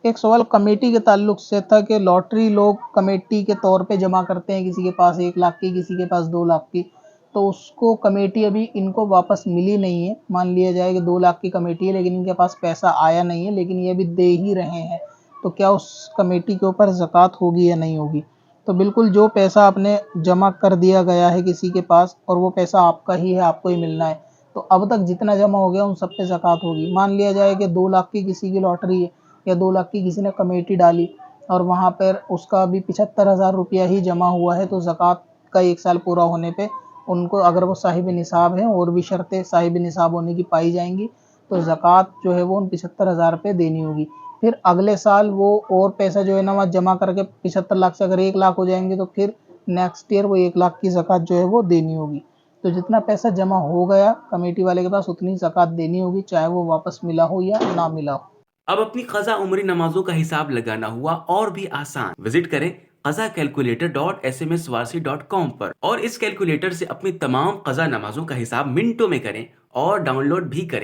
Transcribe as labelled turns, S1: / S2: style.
S1: ایک سوال کمیٹی کے تعلق سے تھا کہ لاٹری لوگ کمیٹی کے طور پہ جمع کرتے ہیں، کسی کے پاس 1 لاکھ کی، کسی کے پاس 2 لاکھ کی، تو اس کو کمیٹی ابھی ان کو واپس ملی نہیں ہے. مان لیا جائے کہ 2 لاکھ کی کمیٹی ہے لیکن ان کے پاس پیسہ آیا نہیں ہے، لیکن یہ ابھی دے ہی رہے ہیں، تو کیا اس کمیٹی کے اوپر زکوٰۃ ہوگی یا نہیں ہوگی؟ تو بالکل جو پیسہ آپ نے جمع کر دیا گیا ہے کسی کے پاس اور وہ پیسہ آپ کا ہی ہے، آپ کو ہی ملنا ہے، تو اب تک جتنا جمع ہو گیا ان سب پہ زکوٰۃ ہوگی. مان لیا جائے کہ 2 لاکھ کی کسی کی لاٹری ہے یا 2 لاکھ کی کسی نے کمیٹی ڈالی اور وہاں پر اس کا بھی 75,000 روپیہ ہی جمع ہوا ہے، تو زکوٰۃ کا 1 سال پورا ہونے پہ ان کو، اگر وہ صاحب نصاب ہیں اور بھی شرطیں صاحب نصاب ہونے کی پائی جائیں گی، تو زکوٰۃ جو ہے وہ ان 75,000 پہ دینی ہوگی. پھر اگلے سال وہ اور پیسہ جو ہے نا وہ جمع کر کے 75 لاکھ سے اگر 1 لاکھ ہو جائیں گے تو پھر نیکسٹ ایئر وہ 1 لاکھ کی زکوٰۃ جو ہے وہ دینی ہوگی. تو جتنا پیسہ جمع ہو گیا کمیٹی والے کے پاس اتنی زکوٰۃ دینی ہوگی، چاہے وہ واپس ملا ہو یا نہ ملا ہو.
S2: اب اپنی قضا عمری نمازوں کا حساب لگانا ہوا اور بھی آسان. وزٹ کریں qazakalculator.smswarsi.com پر اور اس کیلکولیٹر سے اپنی تمام قضا نمازوں کا حساب منٹوں میں کریں اور ڈاؤن لوڈ بھی کریں.